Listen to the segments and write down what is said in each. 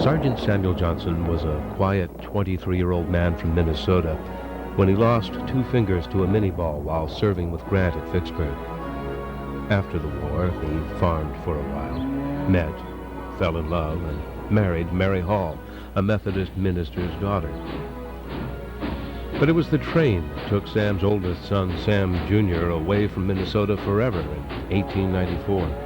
Sergeant Samuel Johnson was a quiet 23-year-old man from Minnesota when he lost 2 fingers to a mini-ball while serving with Grant at Vicksburg. After the war, he farmed for a while, met, fell in love, and married Mary Hall, a Methodist minister's daughter. But it was the train that took Sam's oldest son, Sam Jr., away from Minnesota forever in 1894.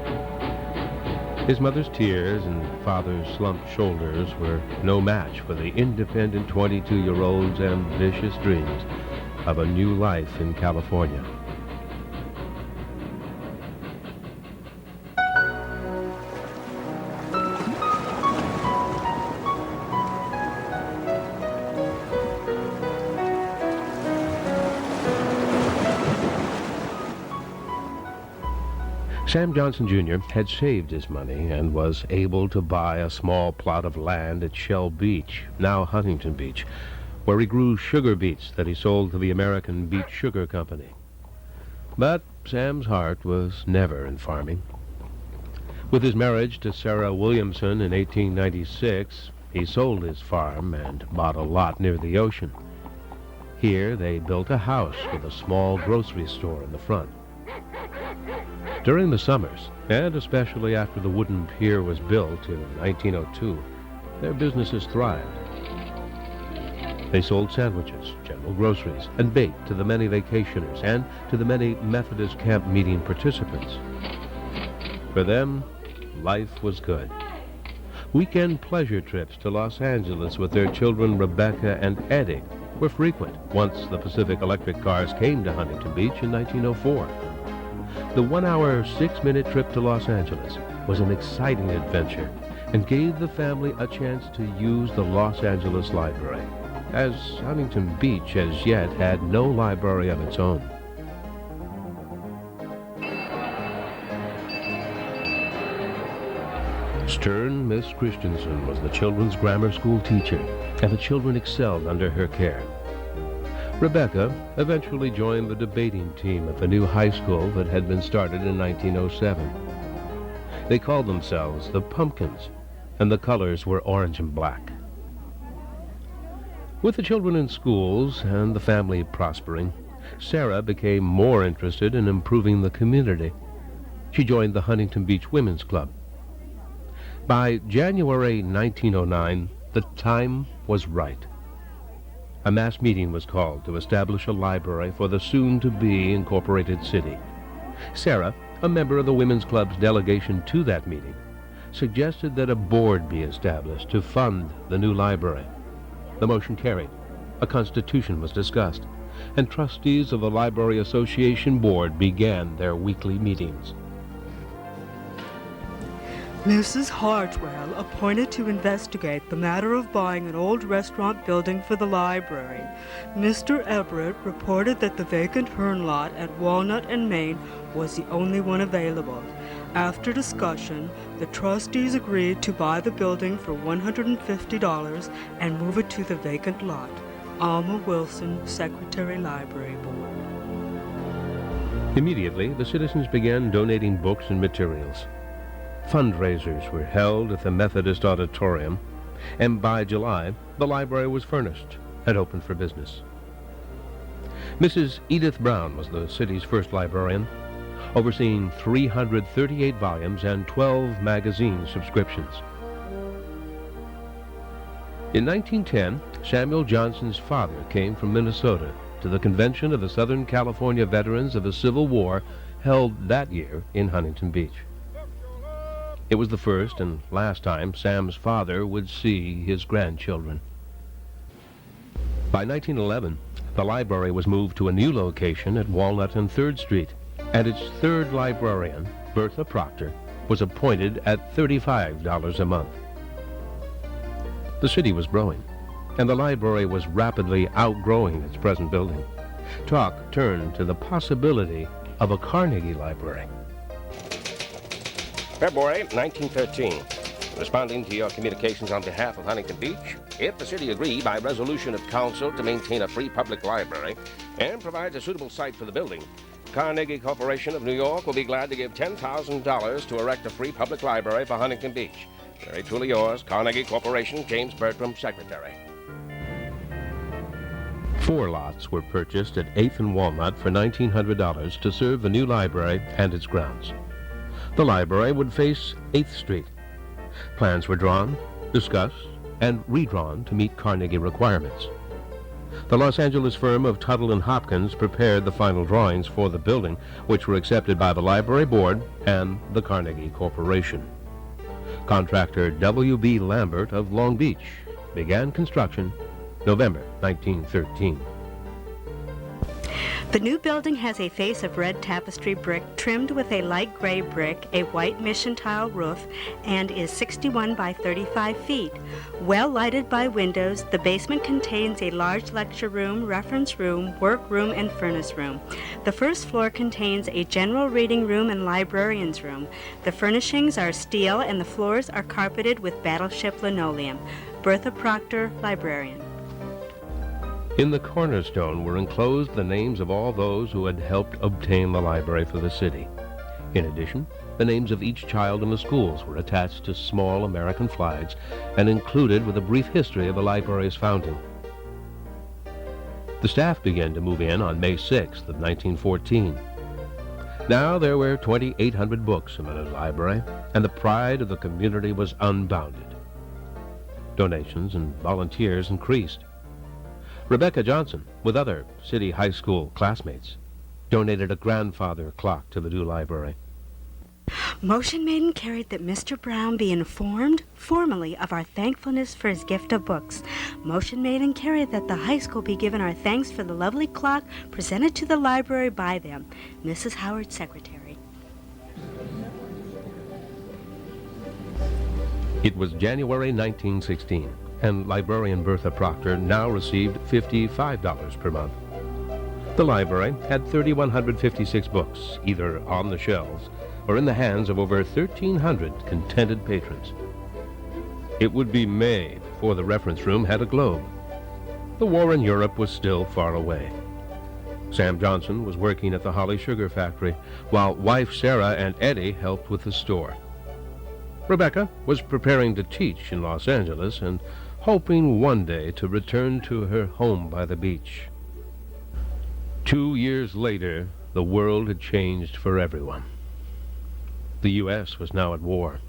His mother's tears and father's slumped shoulders were no match for the independent 22-year-old's ambitious dreams of a new life in California. Sam Johnson Jr. had saved his money and was able to buy a small plot of land at Shell Beach, now Huntington Beach, where he grew sugar beets that he sold to the American Beet Sugar Company. But Sam's heart was never in farming. With his marriage to Sarah Williamson in 1896, he sold his farm and bought a lot near the ocean. Here they built a house with a small grocery store in the front. During the summers, and especially after the wooden pier was built in 1902, their businesses thrived. They sold sandwiches, general groceries, and bait to the many vacationers and to the many Methodist camp meeting participants. For them, life was good. Weekend pleasure trips to Los Angeles with their children Rebecca and Eddie were frequent once the Pacific Electric cars came to Huntington Beach in 1904. The 1-hour, 6-minute trip to Los Angeles was an exciting adventure and gave the family a chance to use the Los Angeles Library, as Huntington Beach as yet had no library of its own. Stern Miss Christensen was the children's grammar school teacher, and the children excelled under her care. Rebecca eventually joined the debating team at the new high school that had been started in 1907. They called themselves the Pumpkins, and the colors were orange and black. With the children in schools and the family prospering, Sarah became more interested in improving the community. She joined the Huntington Beach Women's Club. By January 1909, the time was right. A mass meeting was called to establish a library for the soon-to-be incorporated city. Sarah, a member of the Women's Club's delegation to that meeting, suggested that a board be established to fund the new library. The motion carried. A constitution was discussed, and trustees of the Library Association Board began their weekly meetings. Mrs. Hartwell appointed to investigate the matter of buying an old restaurant building for the library. Mr. Everett reported that the vacant Hearn lot at Walnut and Main was the only one available. After discussion, the trustees agreed to buy the building for $150 and move it to the vacant lot. Alma Wilson, Secretary, Library Board. Immediately, the citizens began donating books and materials. Fundraisers were held at the Methodist Auditorium, and by July, the library was furnished and open for business. Mrs. Edith Brown was the city's first librarian, overseeing 338 volumes and 12 magazine subscriptions. In 1910, Samuel Johnson's father came from Minnesota to the convention of the Southern California Veterans of the Civil War held that year in Huntington Beach. It was the first and last time Sam's father would see his grandchildren. By 1911, the library was moved to a new location at Walnut and 3rd Street, and its third librarian, Bertha Proctor, was appointed at $35 a month. The city was growing, and the library was rapidly outgrowing its present building. Talk turned to the possibility of a Carnegie Library. February 1913. Responding to your communications on behalf of Huntington Beach, if the city agree by resolution of council to maintain a free public library and provides a suitable site for the building, Carnegie Corporation of New York will be glad to give $10,000 to erect a free public library for Huntington Beach. Very truly yours, Carnegie Corporation, James Bertram, Secretary. 4 lots were purchased at 8th and Walnut for $1,900 to serve the new library and its grounds. The library would face 8th Street. Plans were drawn, discussed, and redrawn to meet Carnegie requirements. The Los Angeles firm of Tuttle and Hopkins prepared the final drawings for the building, which were accepted by the Library Board and the Carnegie Corporation. Contractor W.B. Lambert of Long Beach began construction November 1913. The new building has a face of red tapestry brick trimmed with a light gray brick, a white mission tile roof, and is 61 by 35 feet. Well lighted by windows, the basement contains a large lecture room, reference room, workroom, and furnace room. The first floor contains a general reading room and librarian's room. The furnishings are steel and the floors are carpeted with battleship linoleum. Bertha Proctor, librarian. In the cornerstone were enclosed the names of all those who had helped obtain the library for the city. In addition, the names of each child in the schools were attached to small American flags and included with a brief history of the library's founding. The staff began to move in on May 6th of 1914. Now there were 2,800 books in the new library, and the pride of the community was unbounded. Donations and volunteers increased. Rebecca Johnson, with other City High School classmates, donated a grandfather clock to the new library. Motion made and carried that Mr. Brown be informed formally of our thankfulness for his gift of books. Motion made and carried that the high school be given our thanks for the lovely clock presented to the library by them. Mrs. Howard, Secretary. It was January 1916. And librarian Bertha Proctor now received $55 per month. The library had 3,156 books, either on the shelves or in the hands of over 1,300 contented patrons. It would be May before the reference room had a globe. The war in Europe was still far away. Sam Johnson was working at the Holly Sugar Factory, while wife Sarah and Eddie helped with the store. Rebecca was preparing to teach in Los Angeles and hoping one day to return to her home by the beach. 2 years later, the world had changed for everyone. The U.S. was now at war.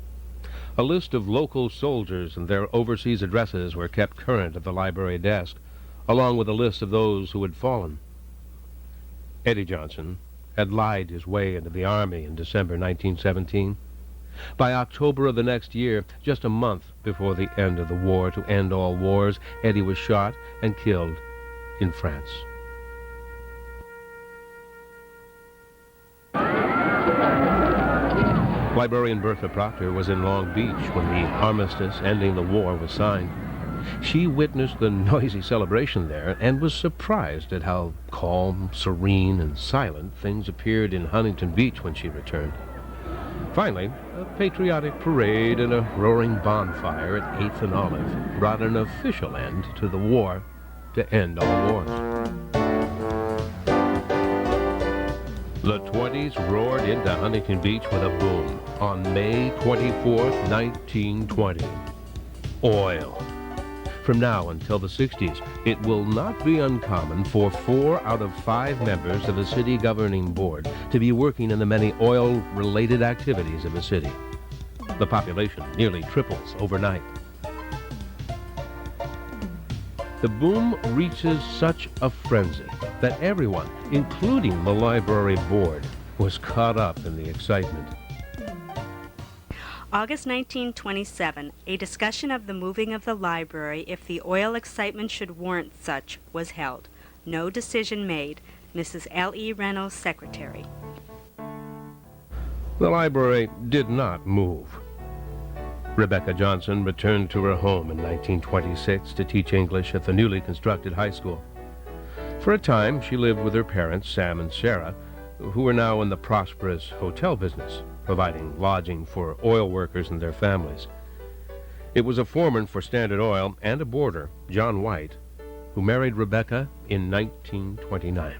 A list of local soldiers and their overseas addresses were kept current at the library desk, along with a list of those who had fallen. Eddie Johnson had lied his way into the Army in December 1917. By October of the next year, just a month before the end of the war to end all wars, Eddie was shot and killed in France. Librarian Bertha Proctor was in Long Beach when the armistice ending the war was signed. She witnessed the noisy celebration there and was surprised at how calm, serene, and silent things appeared in Huntington Beach when she returned. Finally, a patriotic parade and a roaring bonfire at 8th and Olive brought an official end to the war to end all wars. The 20s roared into Huntington Beach with a boom on May 24th, 1920. Oil. From now until the 60s, it will not be uncommon for 4 out of 5 members of a city governing board to be working in the many oil-related activities of a city. The population nearly triples overnight. The boom reaches such a frenzy that everyone, including the library board, was caught up in the excitement. August 1927, a discussion of the moving of the library, if the oil excitement should warrant such, was held. No decision made. Mrs. L.E. Reynolds, Secretary. The library did not move. Rebecca Johnson returned to her home in 1926 to teach English at the newly constructed high school. For a time, she lived with her parents, Sam and Sarah, who were now in the prosperous hotel business, providing lodging for oil workers and their families. It was a foreman for Standard Oil and a boarder, John White, who married Rebecca in 1929.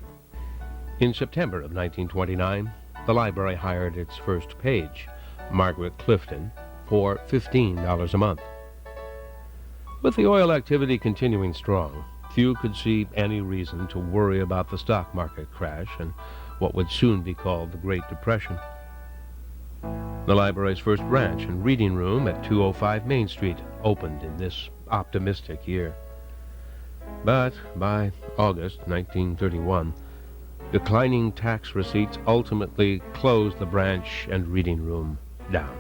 In September of 1929, the library hired its first page, Margaret Clifton, or $15 a month. With the oil activity continuing strong, few could see any reason to worry about the stock market crash and what would soon be called the Great Depression. The library's first branch and reading room at 205 Main Street opened in this optimistic year. But by August 1931, declining tax receipts ultimately closed the branch and reading room down.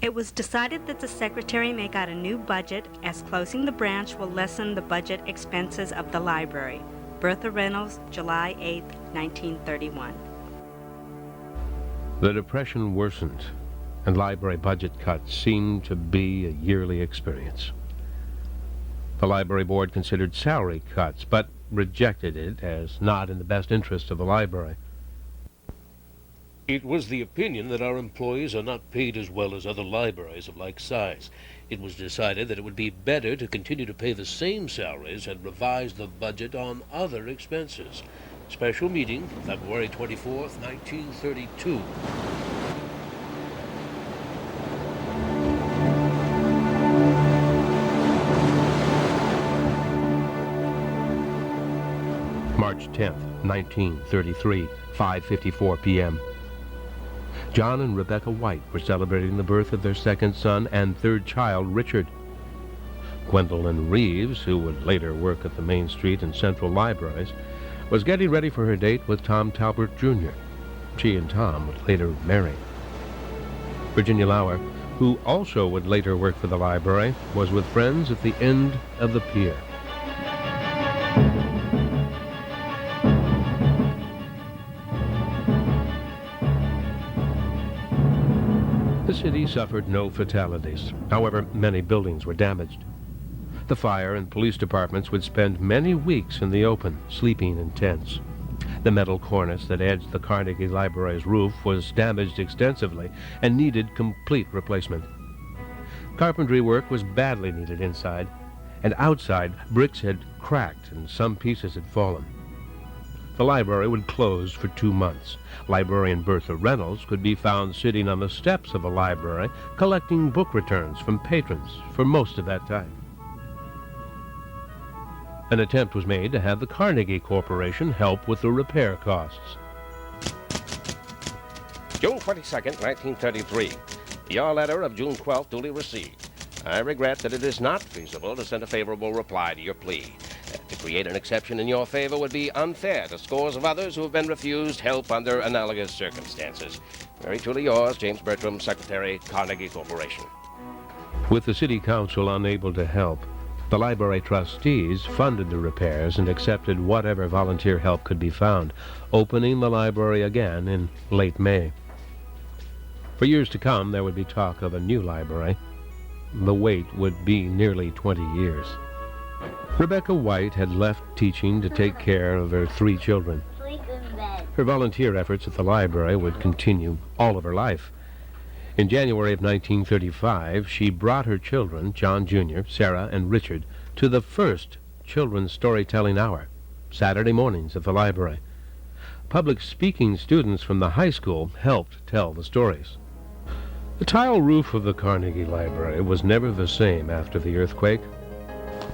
It was decided that the secretary make out a new budget, as closing the branch will lessen the budget expenses of the library. Bertha Reynolds, July 8, 1931. The Depression worsened, and library budget cuts seemed to be a yearly experience. The library board considered salary cuts, but rejected it as not in the best interest of the library. It was the opinion that our employees are not paid as well as other libraries of like size. It was decided that it would be better to continue to pay the same salaries and revise the budget on other expenses. Special meeting, February 24th, 1932. March 10th, 1933, 5:54 p.m. John and Rebecca White were celebrating the birth of their second son and third child, Richard. Gwendolyn Reeves, who would later work at the Main Street and Central Libraries, was getting ready for her date with Tom Talbert, Jr. She and Tom would later marry. Virginia Lauer, who also would later work for the library, was with friends at the end of the pier. The city suffered no fatalities. However, many buildings were damaged. The fire and police departments would spend many weeks in the open, sleeping in tents. The metal cornice that edged the Carnegie Library's roof was damaged extensively and needed complete replacement. Carpentry work was badly needed inside, and outside, bricks had cracked and some pieces had fallen. The library would close for 2 months. Librarian Bertha Reynolds could be found sitting on the steps of the library collecting book returns from patrons for most of that time. An attempt was made to have the Carnegie Corporation help with the repair costs. June 22nd, 1933. Your letter of June 12th duly received. I regret that it is not feasible to send a favorable reply to your plea. To create an exception in your favor would be unfair to scores of others who have been refused help under analogous circumstances. Very truly yours, James Bertram, Secretary, Carnegie Corporation. With the City Council unable to help, the library trustees funded the repairs and accepted whatever volunteer help could be found, opening the library again in late May. For years to come, there would be talk of a new library. The wait would be nearly 20 years. Rebecca White had left teaching to take care of her 3 children. Her volunteer efforts at the library would continue all of her life. In January of 1935, she brought her children, John Jr., Sarah, and Richard, to the first Children's Storytelling Hour, Saturday mornings at the library. Public speaking students from the high school helped tell the stories. The tile roof of the Carnegie Library was never the same after the earthquake.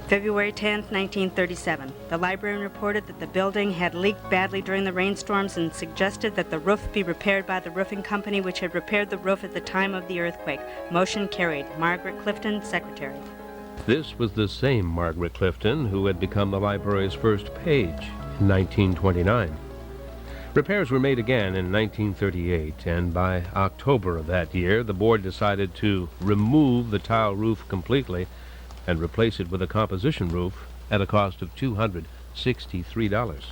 February 10, 1937. The librarian reported that the building had leaked badly during the rainstorms and suggested that the roof be repaired by the roofing company which had repaired the roof at the time of the earthquake. Motion carried. Margaret Clifton, Secretary. This was the same Margaret Clifton who had become the library's first page in 1929. Repairs were made again in 1938, and by October of that year, the board decided to remove the tile roof completely and replace it with a composition roof at a cost of $263.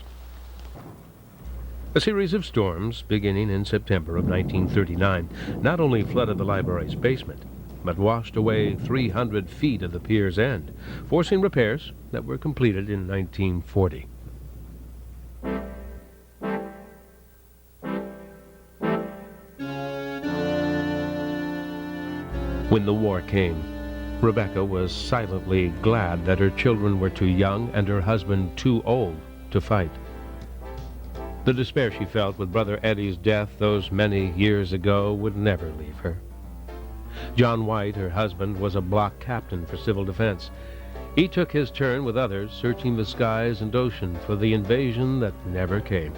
A series of storms, beginning in September of 1939, not only flooded the library's basement, but washed away 300 feet of the pier's end, forcing repairs that were completed in 1940. When the war came, Rebecca was silently glad that her children were too young and her husband too old to fight. The despair she felt with Brother Eddie's death those many years ago would never leave her. John White, her husband, was a block captain for civil defense. He took his turn with others, searching the skies and ocean for the invasion that never came.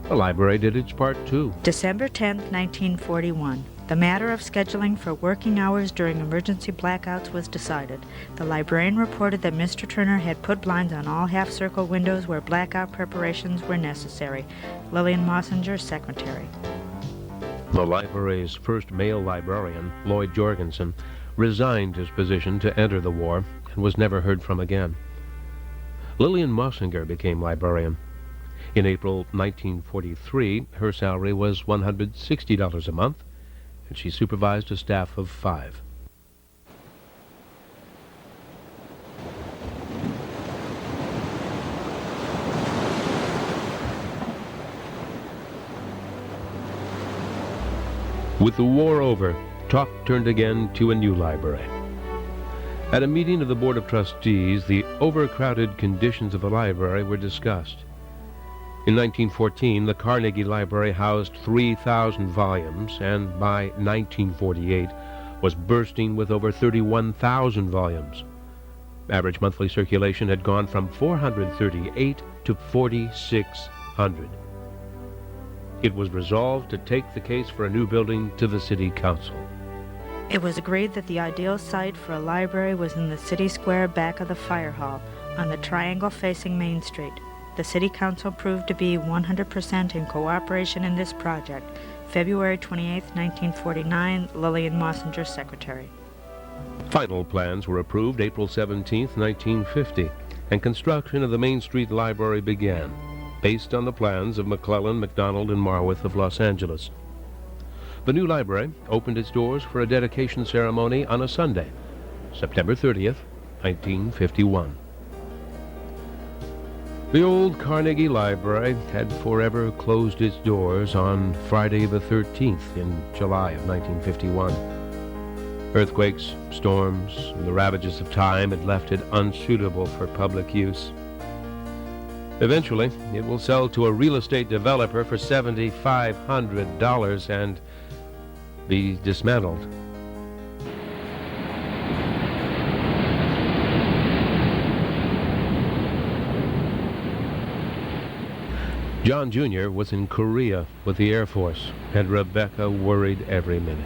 The library did its part, too. December 10, 1941. The matter of scheduling for working hours during emergency blackouts was decided. The librarian reported that Mr. Turner had put blinds on all half-circle windows where blackout preparations were necessary. Lillian Mossinger, secretary. The library's first male librarian, Lloyd Jorgensen, resigned his position to enter the war and was never heard from again. Lillian Mossinger became librarian. In April 1943, her salary was $160 a month, and she supervised a staff of 5. With the war over, talk turned again to a new library. At a meeting of the Board of Trustees, the overcrowded conditions of the library were discussed. In 1914, the Carnegie Library housed 3,000 volumes, and by 1948 was bursting with over 31,000 volumes. Average monthly circulation had gone from 438 to 4,600. It was resolved to take the case for a new building to the City Council. It was agreed that the ideal site for a library was in the city square back of the fire hall, on the triangle facing Main Street. The City Council proved to be 100% in cooperation in this project. February 28, 1949, Lillian Mossinger, secretary. Final plans were approved April 17, 1950, and construction of the Main Street Library began, based on the plans of McClellan, MacDonald, and Marworth of Los Angeles. The new library opened its doors for a dedication ceremony on a Sunday, September 30th, 1951. The old Carnegie Library had forever closed its doors on Friday the 13th in July of 1951. Earthquakes, storms, and the ravages of time had left it unsuitable for public use. Eventually, it will sell to a real estate developer for $7,500 and be dismantled. John Jr. was in Korea with the Air Force, and Rebecca worried every minute.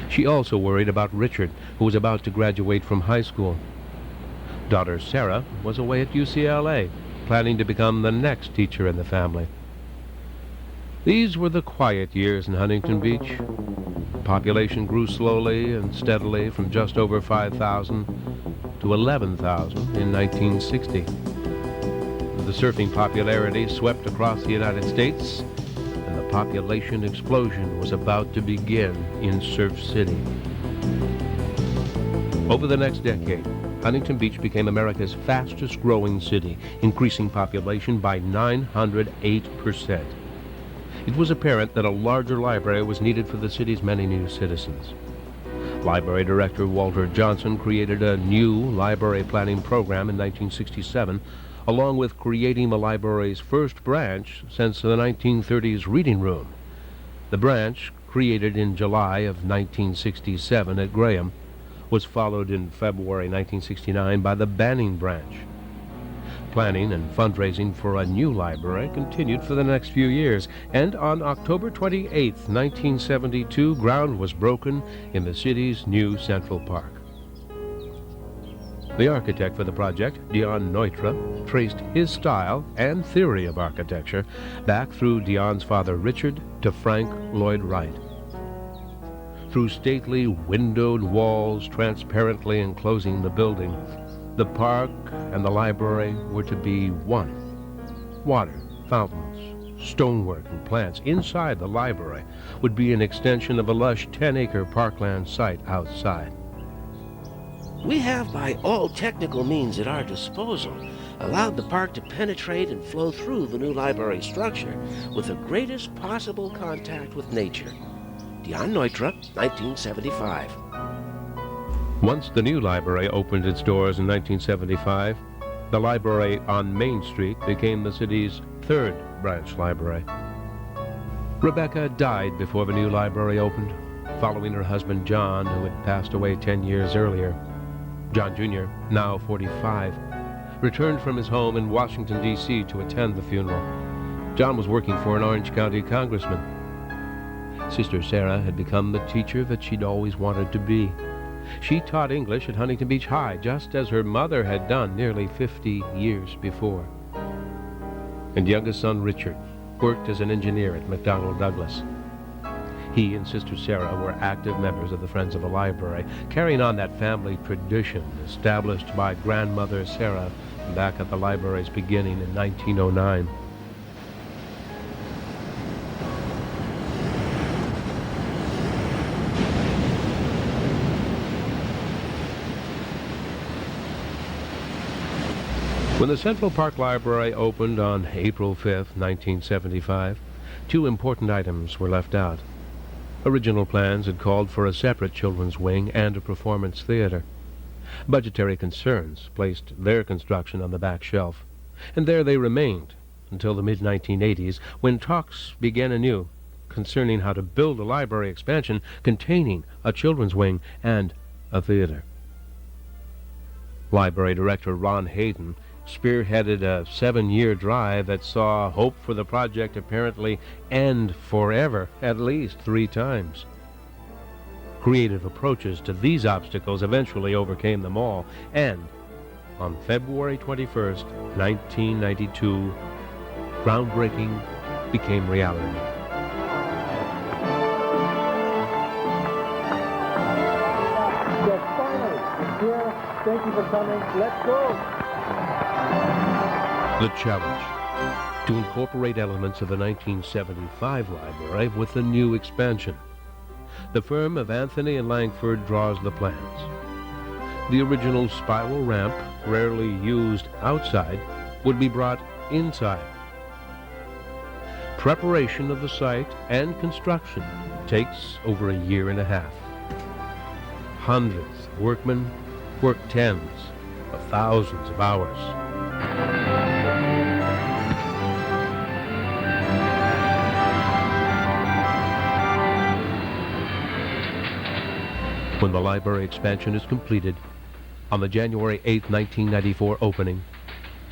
She also worried about Richard, who was about to graduate from high school. Daughter Sarah was away at UCLA, planning to become the next teacher in the family. These were the quiet years in Huntington Beach. The population grew slowly and steadily from just over 5,000 to 11,000 in 1960. The surfing popularity swept across the United States, and the population explosion was about to begin in Surf City. Over the next decade, Huntington Beach became America's fastest-growing city, increasing population by 908%. It was apparent that a larger library was needed for the city's many new citizens. Library Director Walter Johnson created a new library planning program in 1967, along with creating the library's first branch since the 1930s reading room. The branch, created in July of 1967 at Graham, was followed in February 1969 by the Banning branch. Planning and fundraising for a new library continued for the next few years, and on October 28, 1972, ground was broken in the city's new Central Park. The architect for the project, Dion Neutra, traced his style and theory of architecture back through Dion's father Richard to Frank Lloyd Wright. Through stately windowed walls transparently enclosing the building, the park and the library were to be one. Water, fountains, stonework, and plants inside the library would be an extension of a lush 10-acre parkland site outside. We have, by all technical means at our disposal, allowed the park to penetrate and flow through the new library structure with the greatest possible contact with nature. Dion Neutra, 1975. Once the new library opened its doors in 1975, the library on Main Street became the city's third branch library. Rebecca died before the new library opened. following her husband John, who had passed away 10 years earlier. John Jr., now 45, returned from his home in Washington, D.C. to attend the funeral. John was working for an Orange County congressman. Sister Sarah had become the teacher that she'd always wanted to be. She taught English at Huntington Beach High, just as her mother had done nearly 50 years before. And youngest son Richard worked as an engineer at McDonnell Douglas. He and Sister Sarah were active members of the Friends of the Library, carrying on that family tradition established by grandmother Sarah back at the library's beginning in 1909. When the Central Park Library opened on April 5, 1975, two important items were left out. Original plans had called for a separate children's wing and a performance theater. Budgetary concerns placed their construction on the back shelf, and there they remained until the mid-1980s, when talks began anew concerning how to build a library expansion containing a children's wing and a theater. Library Director Ron Hayden spearheaded a 7-year drive that saw hope for the project apparently end forever at least 3 times. Creative approaches to these obstacles eventually overcame them all, and on February 21st, 1992, groundbreaking became reality. Yes, finally, here. Thank you for coming. Let's go. The challenge: to incorporate elements of the 1975 library with the new expansion. The firm of Anthony and Langford draws the plans. The original spiral ramp, rarely used outside, would be brought inside. Preparation of the site and construction takes over a year and a half. Hundreds of workmen work tens of thousands of hours. When the library expansion is completed, on the January 8, 1994 opening,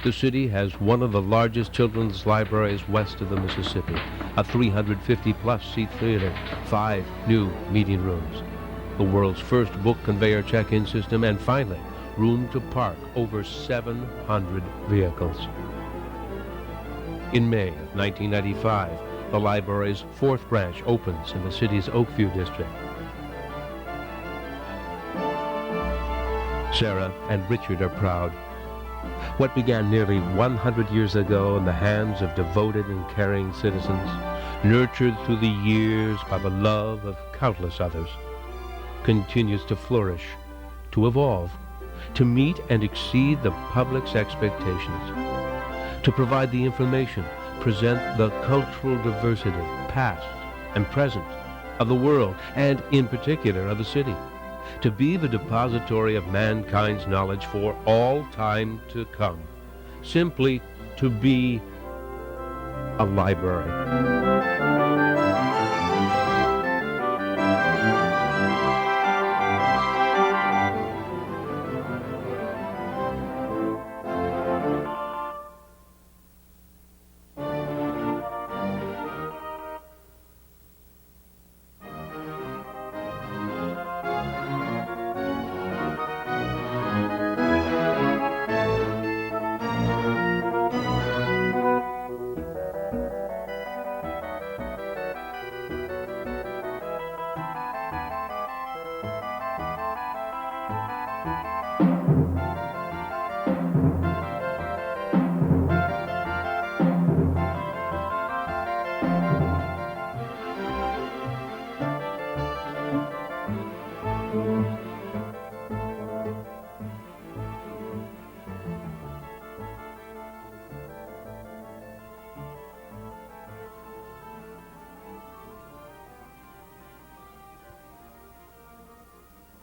the city has one of the largest children's libraries west of the Mississippi, a 350-plus seat theater, 5 new meeting rooms, the world's first book conveyor check-in system, and finally, room to park over 700 vehicles. In May of 1995, the library's 4th branch opens in the city's Oakview district. Sarah and Richard are proud. What began nearly 100 years ago in the hands of devoted and caring citizens, nurtured through the years by the love of countless others, continues to flourish, to evolve, to meet and exceed the public's expectations, to provide the information, present the cultural diversity, past and present, of the world, and in particular of the city, to be the depository of mankind's knowledge for all time to come, simply to be a library.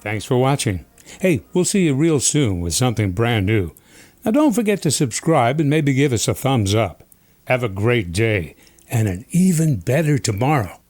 Thanks for watching. Hey, we'll see you real soon with something brand new. Now don't forget to subscribe and maybe give us a thumbs up. Have a great day and an even better tomorrow.